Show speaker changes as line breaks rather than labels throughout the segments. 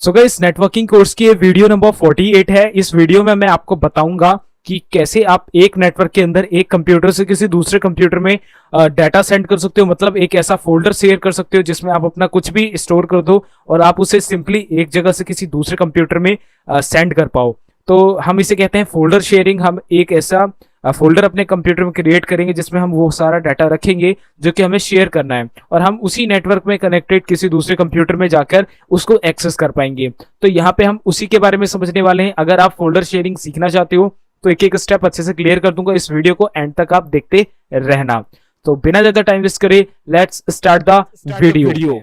So guys, networking course की video number 48 है। इस वीडियो में मैं आपको बताऊंगा कि कैसे आप एक नेटवर्क के अंदर एक कंप्यूटर से किसी दूसरे कंप्यूटर में डाटा सेंड कर सकते हो। मतलब एक ऐसा फोल्डर शेयर कर सकते हो जिसमें आप अपना कुछ भी स्टोर कर दो और आप उसे सिंपली एक जगह से किसी दूसरे कंप्यूटर में सेंड कर पाओ। तो हम इसे कहते हैं फोल्डर शेयरिंग। हम एक ऐसा फोल्डर अपने कंप्यूटर में क्रिएट करेंगे जिसमें हम वो सारा डाटा रखेंगे जो कि हमें शेयर करना है, और हम उसी नेटवर्क में कनेक्टेड किसी दूसरे कंप्यूटर में जाकर उसको एक्सेस कर पाएंगे। तो यहाँ पे हम उसी के बारे में समझने वाले हैं। अगर आप फोल्डर शेयरिंग सीखना चाहते हो तो एक एक स्टेप अच्छे से क्लियर कर दूंगा। इस वीडियो को एंड तक आप देखते रहना। तो बिना ज्यादा टाइम वेस्ट करे let's start the video.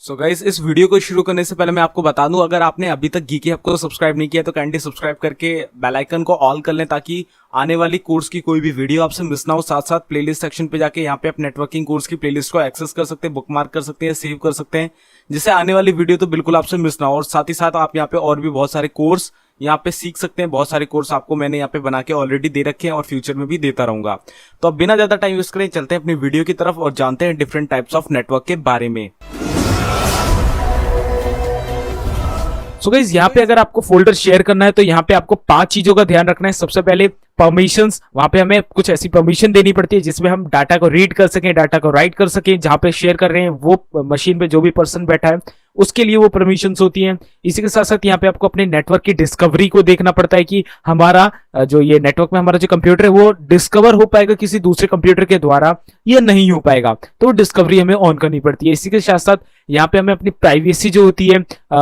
So guys, इस वीडियो को शुरू करने से पहले मैं आपको बता दूं, अगर आपने अभी तक गीकी हब को सब्सक्राइब नहीं किया तो काइंडली सब्सक्राइब करके बेल आइकन को ऑल कर लें ताकि आने वाली कोर्स की कोई भी वीडियो आपसे मिस ना हो। साथ साथ प्लेलिस्ट सेक्शन पे जाके यहाँ पे आप नेटवर्किंग कोर्स की प्लेलिस्ट को एक्सेस कर सकते हैं, बुकमार्क कर सकते हैं, सेव कर सकते हैं, जिससे आने वाली वीडियो तो बिल्कुल आपसे मिस ना हो। और साथ ही साथ आप यहाँ पे और भी बहुत सारे कोर्स यहाँ पे सीख सकते हैं। बहुत सारे कोर्स आपको मैंने यहाँ पे बना के ऑलरेडी दे रखे हैं और फ्यूचर में भी देता रहूंगा। तो अब बिना ज्यादा टाइम वेस्ट करें चलते हैं अपनी वीडियो की तरफ और जानते हैं डिफरेंट टाइप्स ऑफ नेटवर्क के बारे में।
सो गाइस, यहाँ पे अगर आपको फोल्डर शेयर करना है तो यहाँ पे आपको 5 चीजों का ध्यान रखना है। सबसे पहले परमिशंस। वहां पे हमें कुछ ऐसी परमिशन देनी पड़ती है जिसमें हम डाटा को रीड कर सकें, डाटा को राइट कर सकें। जहां पे शेयर कर रहे हैं वो मशीन पे जो भी पर्सन बैठा है उसके लिए वो परमिशंस होती हैं। इसी के साथ साथ यहाँ पे आपको अपने नेटवर्क की डिस्कवरी को देखना पड़ता है कि हमारा जो ये नेटवर्क में हमारा जो कंप्यूटर है वो डिस्कवर हो पाएगा किसी दूसरे कंप्यूटर के द्वारा या नहीं हो पाएगा, तो डिस्कवरी हमें ऑन करनी पड़ती है। इसी के साथ साथ यहाँ पे हमें अपनी प्राइवेसी जो होती है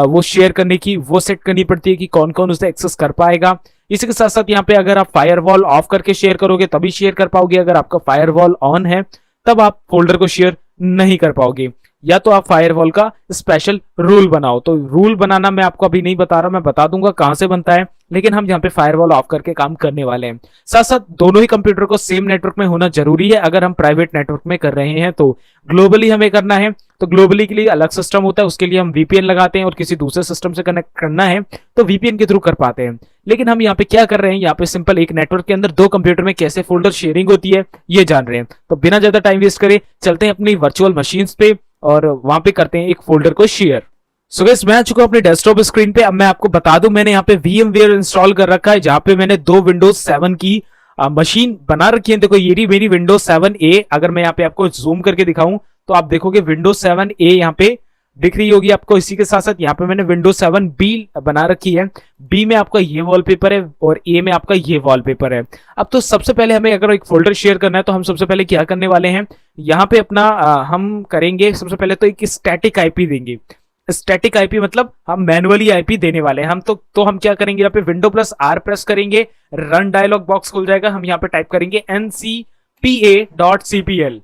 वो शेयर करने की वो सेट करनी पड़ती है कि कौन कौन उसे एक्सेस कर पाएगा। इसी के साथ साथ यहाँ पे अगर आप फायरवॉल ऑफ करके शेयर करोगे तभी शेयर कर पाओगे। अगर आपका फायरवॉल ऑन है तब आप फोल्डर को शेयर नहीं कर पाओगे, या तो आप फायरवॉल का स्पेशल रूल बनाओ। तो रूल बनाना मैं आपको अभी नहीं बता रहा, मैं बता दूंगा कहां से बनता है, लेकिन हम यहाँ पे फायरवॉल ऑफ करके काम करने वाले हैं। साथ साथ दोनों ही कंप्यूटर को सेम नेटवर्क में होना जरूरी है। अगर हम प्राइवेट नेटवर्क में कर रहे हैं तो ग्लोबली हमें करना है, तो ग्लोबली के लिए अलग सिस्टम होता है, उसके लिए हम वीपीएन लगाते हैं, और किसी दूसरे सिस्टम से कनेक्ट करना है तो वीपीएन के थ्रू कर पाते हैं। लेकिन हम यहाँ पे क्या कर रहे हैं, यहाँ पे सिंपल एक नेटवर्क के अंदर 2 कंप्यूटर में कैसे फोल्डर शेयरिंग होती है ये जान रहे हैं। तो बिना ज्यादा टाइम वेस्ट करे चलते हैं अपनी वर्चुअल मशीन्स पे और वहां पे करते हैं एक फोल्डर को शेयर। सो गाइस, मैं आ चुका हूं अपने डेस्कटॉप स्क्रीन पे। अब मैं आपको बता दूं, मैंने यहाँ पे VMware इंस्टॉल कर रखा है जहां पे मैंने 2 विंडोज 7 की मशीन बना रखी है। देखो ये रही मेरी विंडोज 7A। अगर मैं यहाँ पे आपको जूम करके दिखाऊं तो आप देखोगे विंडोज 7A यहाँ पे दिख रही होगी आपको। इसी के साथ साथ यहाँ पे मैंने विंडोज 7B बना रखी है। B में आपका ये वॉलपेपर है और A में आपका ये वॉलपेपर है। अब तो सबसे पहले हमें अगर एक फोल्डर शेयर करना है तो हम सबसे पहले क्या करने वाले हैं, यहाँ पे अपना हम करेंगे सबसे पहले तो एक स्टैटिक आईपी देंगे। स्टैटिक आईपी मतलब हम मैनुअली आईपी देने वाले हैं। हम क्या करेंगे, यहाँ पे विंडो+R प्रेस करेंगे, रन डायलॉग बॉक्स खुल जाएगा। हम यहाँ पे टाइप करेंगे ncpa.cpl।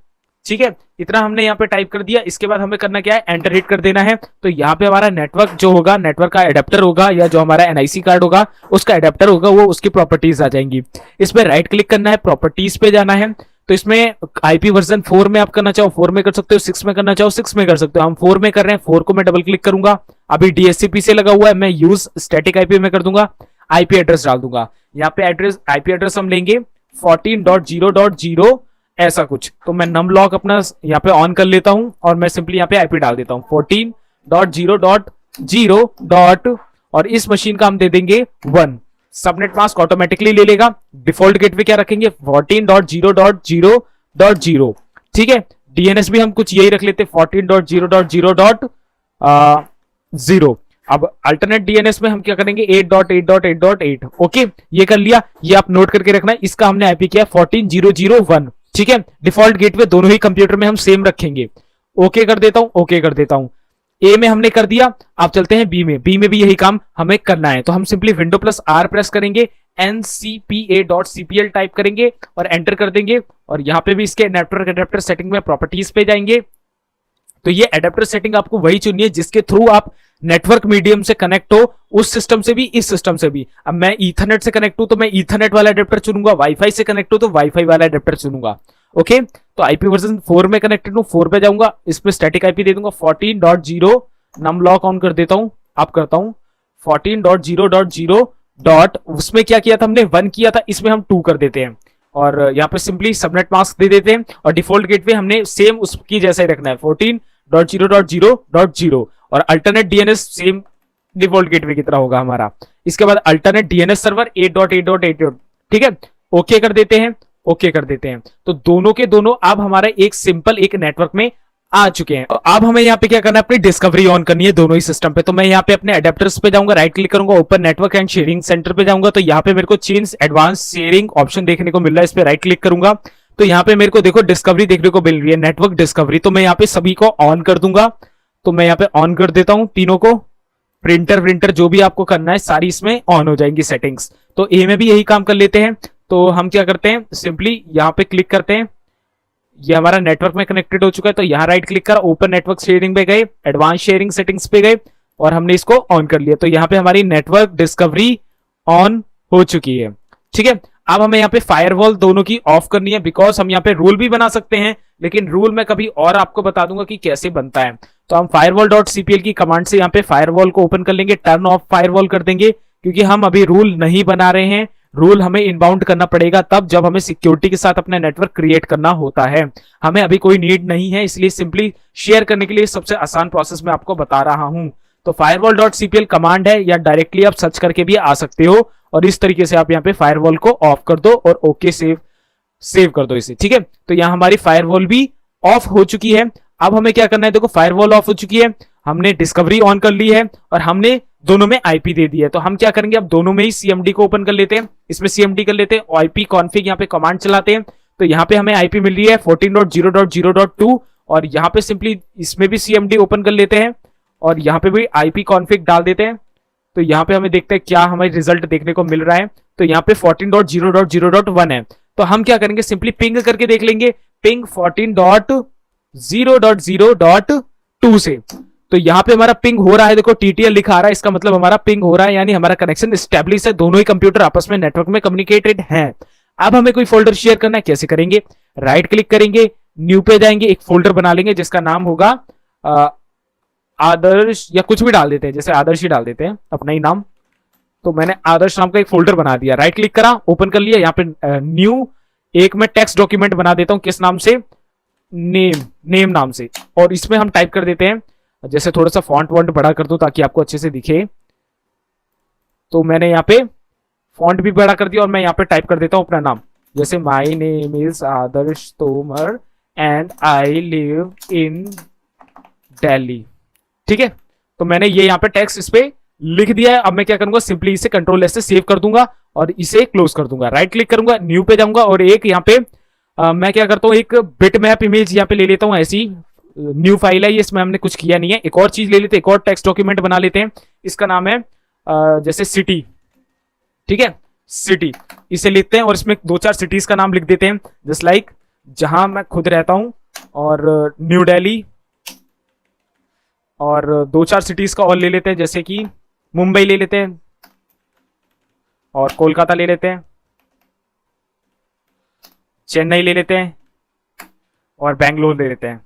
ठीक है, इतना हमने यहाँ पे टाइप कर दिया। इसके बाद हमें करना क्या है, एंटर हिट कर देना है। तो यहाँ पे हमारा नेटवर्क जो होगा, नेटवर्क का एडेप्टर होगा या जो हमारा एनआईसी कार्ड होगा उसका एडेप्टर होगा, वो उसकी प्रॉपर्टीज आ जाएंगी। इस पे राइट क्लिक करना है, प्रॉपर्टीज पे जाना है। तो इसमें आईपी वर्जन 4 में आप करना चाहो 4 में कर सकते हो, 6 में करना चाहो 6 में कर सकते हो। हम 4 में कर रहे हैं, 4 को मैं डबल क्लिक करूंगा। अभी DHCP से लगा हुआ है, मैं यूज स्टैटिक आईपी में कर दूंगा, आईपी एड्रेस डाल दूंगा। यहाँ पे आईपी एड्रेस हम लेंगे 14.0.0 ऐसा कुछ। तो मैं नमलॉक अपना यहाँ पे ऑन कर लेता हूं और मैं सिंपली यहाँ पे आईपी डाल देता हूं 14.0.0. और इस मशीन का हम दे देंगे 1। सबनेट मास्क ऑटोमेटिकली ले लेगा। डिफॉल्ट गेटवे क्या रखेंगे, 14.0.0.0। ठीक है, डीएनएस भी हम कुछ यही रख लेते 14.0.0.0। अब अल्टरनेट डीएनएस में हम क्या करेंगे 8.8.8.8। ओके, ये कर लिया। ये आप नोट करके रखना है। इसका हमने आईपी किया 14.0.0.1। ठीक है, डिफॉल्ट गेटवे दोनों ही कंप्यूटर में हम सेम रखेंगे। ओके कर देता हूं, ओके कर देता हूं। ए में हमने कर दिया। आप चलते हैं बी में। बी में भी यही काम हमें करना है। तो हम सिंपली विंडो+R प्रेस करेंगे, ncpa.cpl टाइप करेंगे और एंटर कर देंगे। और यहाँ पे भी इसके नेटवर्क एडेप्टर सेटिंग में प्रॉपर्टीज पे जाएंगे। तो ये एडेप्टर सेटिंग आपको वही चुननी है जिसके थ्रू आप नेटवर्क मीडियम से कनेक्ट हो, उस सिस्टम से भी इस सिस्टम से भी। अब मैं ईथरनेट से कनेक्ट हूं तो मैं ईथरनेट वाला एडेप्टर चुनूंगा, वाईफाई से कनेक्ट हो तो वाईफाई वाला एडेप्टर चुनूंगा। ओके, तो आईपी वर्जन 4 में कनेक्टेड हूं, 4 पे जाऊंगा, इसमें स्टैटिक आईपी दे दूंगा 14.0। नमलॉक ऑन कर देता हूं, आप करता हूं 14.0.0. उसमें क्या किया था हमने, 1 किया था, इसमें हम 2 कर देते हैं। और यहाँ पे सिंपली सबनेट मास्क दे देते हैं और डिफॉल्ट गेटवे हमने सेम उसकी जैसा ही रखना है 14.0.0.0 और alternate DNS same default gateway की तरह होगा हमारा। इसके बाद अल्टरनेट डीएनएस सर्वर 8.8.8, ठीक है, ओके कर देते हैं, ओके कर देते हैं। तो दोनों के दोनों अब हमारा एक सिंपल एक नेटवर्क में आ चुके हैं। तो अब हमें यहाँ पे क्या करना है, अपनी डिस्कवरी ऑन करनी है दोनों ही सिस्टम पे। तो मैं यहाँ पे अपने अडेप्टर्स पे जाऊंगा, राइट क्लिक करूंगा, open network and sharing centre पे जाऊंगा। तो यहाँ पे मेरे को चेंज एडवांस शेयरिंग ऑप्शन देखने को मिल रहा है, इस पे राइट क्लिक करूंगा तो यहाँ पे मेरे को देखो डिस्कवरी देखने को मिल रही है, नेटवर्क डिस्कवरी। तो मैं यहाँ पे सभी को ऑन कर दूंगा। तो मैं यहाँ पे ऑन कर देता हूं तीनों को, प्रिंटर जो भी आपको करना है सारी इसमें ऑन हो जाएंगी सेटिंग्स। तो ए में भी यही काम कर लेते हैं। तो हम क्या करते हैं, सिंपली यहाँ पे क्लिक करते हैं, ये हमारा नेटवर्क में कनेक्टेड हो चुका है। तो यहाँ राइट क्लिक कर ओपन नेटवर्क शेयरिंग पे गए, एडवांस शेयरिंग सेटिंग्स पे गए और हमने इसको ऑन कर लिया। तो यहाँ पे हमारी नेटवर्क डिस्कवरी ऑन हो चुकी है, ठीक है। अब हमें यहाँ पे फायरवॉल दोनों की ऑफ करनी है, बिकॉज हम यहाँ पे रूल भी बना सकते हैं, लेकिन रूल मैं कभी और आपको बता दूंगा कि कैसे बनता है। तो हम firewall.cpl की कमांड से यहाँ पे फायरवॉल को ओपन कर लेंगे, टर्न ऑफ फायरवॉल कर देंगे, क्योंकि हम अभी रूल नहीं बना रहे हैं। रूल हमें इनबाउंड करना पड़ेगा तब जब हमें सिक्योरिटी के साथ अपना नेटवर्क क्रिएट करना होता है। हमें अभी कोई नीड नहीं है, इसलिए सिंपली शेयर करने के लिए सबसे आसान प्रोसेस मैं आपको बता रहा हूं। तो firewall.cpl कमांड है, या डायरेक्टली आप सर्च करके भी आ सकते हो और इस तरीके से आप यहाँ पे फायरवॉल को ऑफ कर दो और ओके सेव कर दो इसे, ठीक है। तो यहाँ हमारी फायरवॉल भी ऑफ हो चुकी है। अब हमें क्या करना है, देखो फायरवॉल ऑफ हो चुकी है, हमने डिस्कवरी ऑन कर ली है और हमने दोनों में आईपी दे दी है। तो हम क्या करेंगे, अब दोनों में ही सीएमडी को ओपन कर लेते हैं, इसमें सीएमडी कर लेते हैं, आईपी कॉन्फिग यहाँ पे कमांड चलाते हैं। तो यहाँ पे हमें आईपी मिल रही है 14.0.0.2 और यहाँ पे सिंपली इसमें भी सीएमडी ओपन कर लेते हैं और यहाँ पे भी आईपी कॉन्फिग डाल देते हैं। तो यहाँ पे हमें देखते हैं क्या हमें रिजल्ट देखने को मिल रहा है। तो यहाँ पे 14.0.0.1 है। तो हम क्या करेंगे, सिंपली पिंग करके देख लेंगे, पिंग 14.0.0.2 से। तो यहाँ पे हमारा पिंग हो रहा है, देखो टीटीएल लिखा आ रहा है, इसका मतलब हमारा पिंग हो रहा है, यानी हमारा कनेक्शन स्टेब्लिश है, दोनों ही कंप्यूटर आपस में नेटवर्क में कम्युनिकेटेड हैं। अब हमें कोई फोल्डर शेयर करना है, कैसे करेंगे, राइट क्लिक करेंगे, न्यू पे जाएंगे, एक फोल्डर बना लेंगे जिसका नाम होगा आदर्श, या कुछ भी डाल देते हैं, जैसे आदर्श ही डाल देते हैं अपना ही नाम। तो मैंने आदर्श नाम का एक फोल्डर बना दिया, राइट क्लिक करा, ओपन कर लिया। यहाँ पे न्यू एक मैं टेक्स्ट डॉक्यूमेंट बना देता हूं, किस नाम से, नेम नाम से, और इसमें हम टाइप कर देते हैं, जैसे थोड़ा सा फॉन्ट वॉन्ट बड़ा कर दूं ताकि आपको अच्छे से दिखे। तो मैंने यहाँ पे फॉन्ट भी बड़ा कर दिया और मैं यहाँ पे टाइप कर देता हूं अपना नाम, जैसे my name is Adarsh Tomar and I live in Delhi, ठीक है। तो मैंने ये यहाँ पे टेक्स्ट इस पे लिख दिया है। अब मैं क्या करूंगा, सिंपली इसे कंट्रोल एस से सेव कर दूंगा और इसे क्लोज कर दूंगा, राइट क्लिक करूंगा, न्यू पे जाऊंगा और एक यहाँ पे मैं क्या करता हूँ, एक बिटमैप इमेज यहाँ पे ले लेता हूँ, ऐसी न्यू फाइल है ये, इसमें हमने कुछ किया नहीं है। एक और चीज ले लेते हैं, एक और टेक्स्ट डॉक्यूमेंट बना लेते हैं, इसका नाम है जैसे सिटी, ठीक है, सिटी, इसे लिखते हैं और इसमें 2-4 सिटीज का नाम लिख देते हैं, जस्ट लाइक जहां मैं खुद रहता हूं, और न्यू दिल्ली, और 2-4 सिटीज का और ले लेते हैं, जैसे कि मुंबई ले लेते हैं और कोलकाता ले लेते हैं, चेन्नई ले लेते हैं और बैंगलोर ले लेते हैं,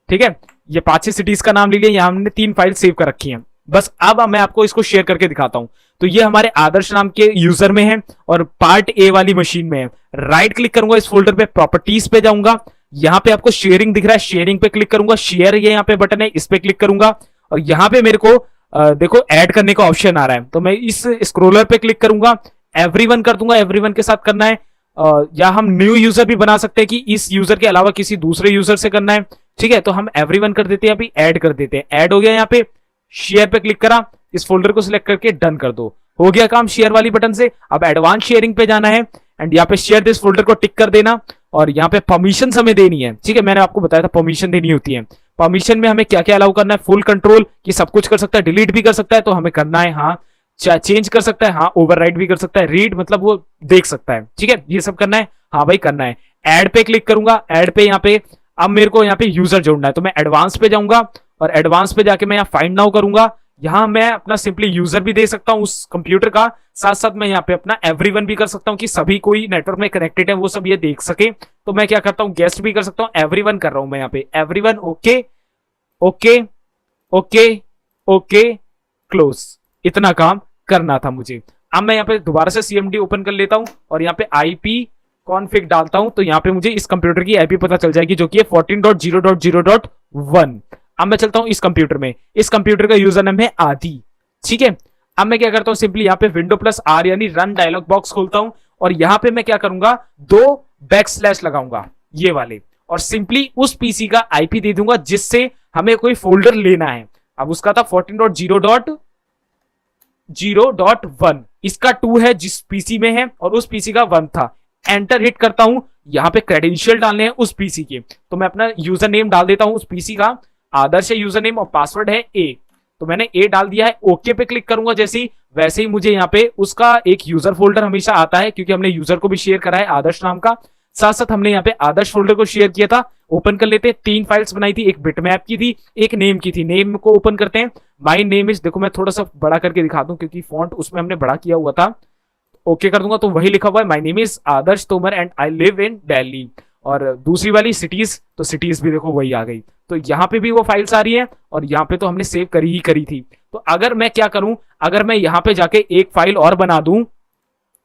ठीक है। ये 5-6 सिटीज का नाम ले लिया, यहां हमने 3 फाइल सेव कर रखी हैं। बस अब मैं आपको इसको शेयर करके दिखाता हूं। तो ये हमारे आदर्श नाम के यूजर में है और पार्ट ए वाली मशीन में है। राइट क्लिक करूंगा इस फोल्डर पे, प्रॉपर्टीज पे जाऊंगा, यहां पे आपको शेयरिंग दिख रहा है, शेयरिंग पे क्लिक करूंगा, शेयर ये यहाँ पे बटन है, इस पे क्लिक करूंगा और यहाँ पे मेरे को देखो ऐड करने का ऑप्शन आ रहा है। तो मैं इस स्क्रोलर पे क्लिक करूंगा, एवरीवन कर दूंगा, एवरीवन के साथ करना है, या हम न्यू यूजर भी बना सकते हैं कि इस यूजर के अलावा किसी दूसरे यूजर से करना है, ठीक है। तो हम एवरीवन कर देते हैं, अभी ऐड कर देते हैं, ऐड हो गया। यहाँ पे शेयर पे क्लिक करा, इस फोल्डर को सिलेक्ट करके डन कर दो, हो गया काम शेयर वाली बटन से। अब एडवांस शेयरिंग पे जाना है एंड यहाँ पे शेयर दिस फोल्डर को टिक कर देना और यहाँ पे परमिशन हमें देनी है, ठीक है। मैंने आपको बताया था परमिशन देनी होती है। परमिशन में हमें क्या क्या अलाउ करना है, फुल कंट्रोल कि सब कुछ कर सकता है, डिलीट भी कर सकता है, तो हमें करना है हाँ, चेंज कर सकता है हाँ, ओवरराइड भी कर सकता है, रीड मतलब वो देख सकता है, ठीक है, ये सब करना है हाँ भाई करना है। ऐड पे क्लिक करूंगा, ऐड पे यहाँ पे अब मेरे को यहाँ पे यूजर जोड़ना है, तो मैं एडवांस पे जाऊंगा और एडवांस पे जाके मैं यहाँ फाइंड नाउ करूंगा। यहाँ मैं अपना सिंपली यूजर भी दे सकता हूँ उस कंप्यूटर का, साथ साथ मैं यहाँ पे अपना एवरीवन भी कर सकता हूँ कि सभी कोई नेटवर्क में कनेक्टेड है वो सब ये देख सके। तो मैं क्या करता हूँ, गेस्ट भी कर सकता हूँ, एवरीवन कर रहा हूँ मैं यहाँ पे, everyone, okay okay okay okay close, इतना काम करना था मुझे। अब मैं यहाँ पे दोबारा से सीएमडी ओपन कर लेता हूँ और यहाँ पे आईपी कॉन्फ़िग डालता हूं, तो यहाँ पे मुझे इस कंप्यूटर की आईपी पता चल जाएगी जो कि है 14.0.0.1। अब मैं चलता हूं इस कंप्यूटर में, इस कंप्यूटर का यूजर नेम है आदि, ठीक है। अब मैं क्या करता हूं, सिंपली यहाँ पे विंडो प्लस आर यानी रन डायलॉग बॉक्स खोलता हूं और यहां पे मैं क्या करूंगा, 2 बैकस्लैश लगाऊंगा ये वाले, और सिंपली उस पीसी का आईपी दे दूंगा जिससे हमें कोई फोल्डर लेना है। अब उसका था 14.0.0.1, इसका 2 है जिस पीसी में है और उस पीसी का 1 था। एंटर हिट करता हूं, यहां पे क्रेडेंशियल डालने हैं उस पीसी के, तो मैं अपना यूजर नेम डाल देता हूं उस पीसी का, आदर्श यूजर नेम और पासवर्ड है ए, तो मैंने ए डाल दिया है। ओके पे क्लिक करूंगा जैसे ही, वैसे ही मुझे यहाँ पे उसका एक यूजर फोल्डर हमेशा आता है क्योंकि हमने यूजर को भी शेयर करा है आदर्श नाम का, साथ साथ हमने यहाँ पे आदर्श फोल्डर को शेयर किया था। ओपन कर लेते हैं, 3 फाइल्स बनाई थी, एक बिटमैप की थी, एक नेम की थी। नेम को ओपन करते हैं, माई नेम इज, देखो मैं थोड़ा सा बड़ा करके दिखा दूं क्योंकि फॉन्ट उसमें हमने बड़ा किया हुआ था। ओके कर दूंगा तो वही लिखा हुआ है, my name is Adarsh Tomar and I live in Delhi. और दूसरी वाली सिटीज, तो सिटीज भी देखो वही आ गई, तो यहाँ पे भी वो फाइल्स आ रही है और यहाँ पे तो हमने सेव करी थी। तो अगर मैं क्या करूं, अगर मैं यहाँ पे जाके एक फाइल और बना दूं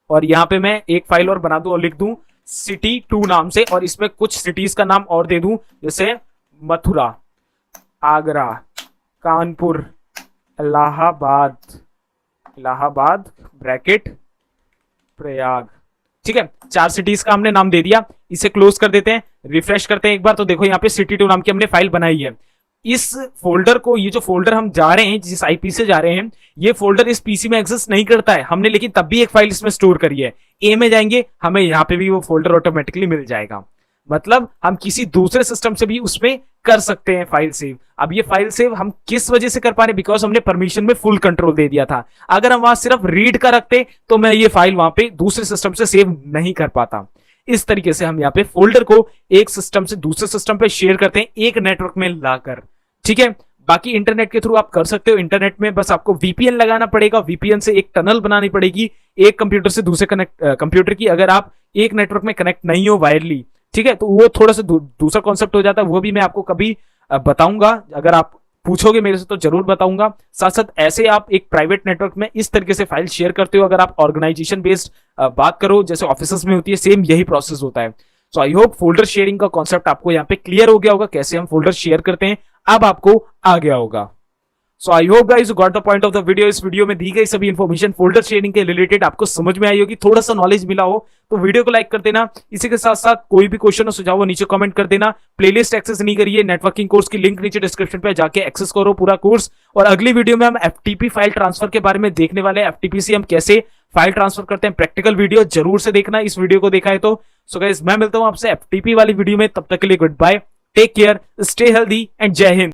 और यहाँ पे मैं एक फाइल और बना दूं और लिख दूं सिटी 2 नाम से, और इसमें कुछ सिटीज का नाम और दे दूं जैसे मथुरा, आगरा, कानपुर, इलाहाबाद ब्रैकेट प्रयाग, ठीक है, 4 सिटीज का हमने नाम दे दिया। इसे क्लोज कर देते हैं, रिफ्रेश करते हैं एक बार, तो देखो यहाँ पे सिटी 2 नाम की हमने फाइल बनाई है। इस फोल्डर को, ये जो फोल्डर हम जा रहे हैं, जिस आईपी से जा रहे हैं, ये फोल्डर इस पीसी में एग्जिस्ट नहीं करता है हमने, लेकिन तब भी एक फाइल इसमें स्टोर करी है। ए में जाएंगे, हमें यहाँ पे भी वो फोल्डर ऑटोमेटिकली मिल जाएगा, मतलब हम किसी दूसरे सिस्टम से भी उसमें कर सकते हैं फाइल सेव। अब ये फाइल सेव हम किस वजह से कर पा रहे हैं, बिकॉज हमने परमिशन में फुल कंट्रोल दे दिया था। अगर हम वहां सिर्फ रीड का रखते तो मैं ये फाइल वहां पे दूसरे सिस्टम से सेव नहीं कर पाता। इस तरीके से हम यहाँ पे फोल्डर को एक सिस्टम से दूसरे सिस्टम पे शेयर करते हैं, एक नेटवर्क में लाकर, ठीक है। बाकी इंटरनेट के थ्रू आप कर सकते हो, इंटरनेट में बस आपको वीपीएन लगाना पड़ेगा, वीपीएन से एक टनल बनानी पड़ेगी एक कंप्यूटर से दूसरे कंप्यूटर की, अगर आप एक नेटवर्क में कनेक्ट नहीं हो वायरली, ठीक है, तो वो थोड़ा सा दूसरा कॉन्सेप्ट हो जाता है, वो भी मैं आपको कभी बताऊंगा, अगर आप पूछोगे मेरे से तो जरूर बताऊंगा। साथ साथ ऐसे आप एक प्राइवेट नेटवर्क में इस तरीके से फाइल शेयर करते हो, अगर आप ऑर्गेनाइजेशन बेस्ड बात करो जैसे ऑफिस में होती है, सेम यही प्रोसेस होता है। सो आई होप फोल्डर शेयरिंग का कॉन्सेप्ट आपको यहाँ पे क्लियर हो गया होगा, कैसे हम फोल्डर शेयर करते हैं अब आपको आ गया होगा। So I hope guys you got the point of the video. इस वीडियो में दी गई सभी इंफॉर्मेशन फोल्डर शेयरिंग के रिलेटेड आपको समझ में आई होगी, थोड़ा सा नॉलेज मिला हो तो वीडियो को लाइक कर देना। इसी के साथ साथ कोई भी क्वेश्चन हो सुझाव हो नीचे कमेंट कर देना। प्लेलिस्ट एक्सेस नहीं करिए, नेटवर्किंग कोर्स की लिंक नीचे डिस्क्रिप्शन पे जाके एक्सेस करो पूरा कोर्स। और अगली वीडियो में हम एफटीपी फाइल ट्रांसफर के बारे में देखने वाले हैं, एफटीपी से हम कैसे फाइल ट्रांसफर करते हैं, प्रैक्टिकल वीडियो जरूर से देखना इस वीडियो को देखा है तो। सो गाइस मैं मिलता हूं आपसे एफटीपी वाली वीडियो में, तब तक के लिए good bye, take care, stay healthy and जय हिंद।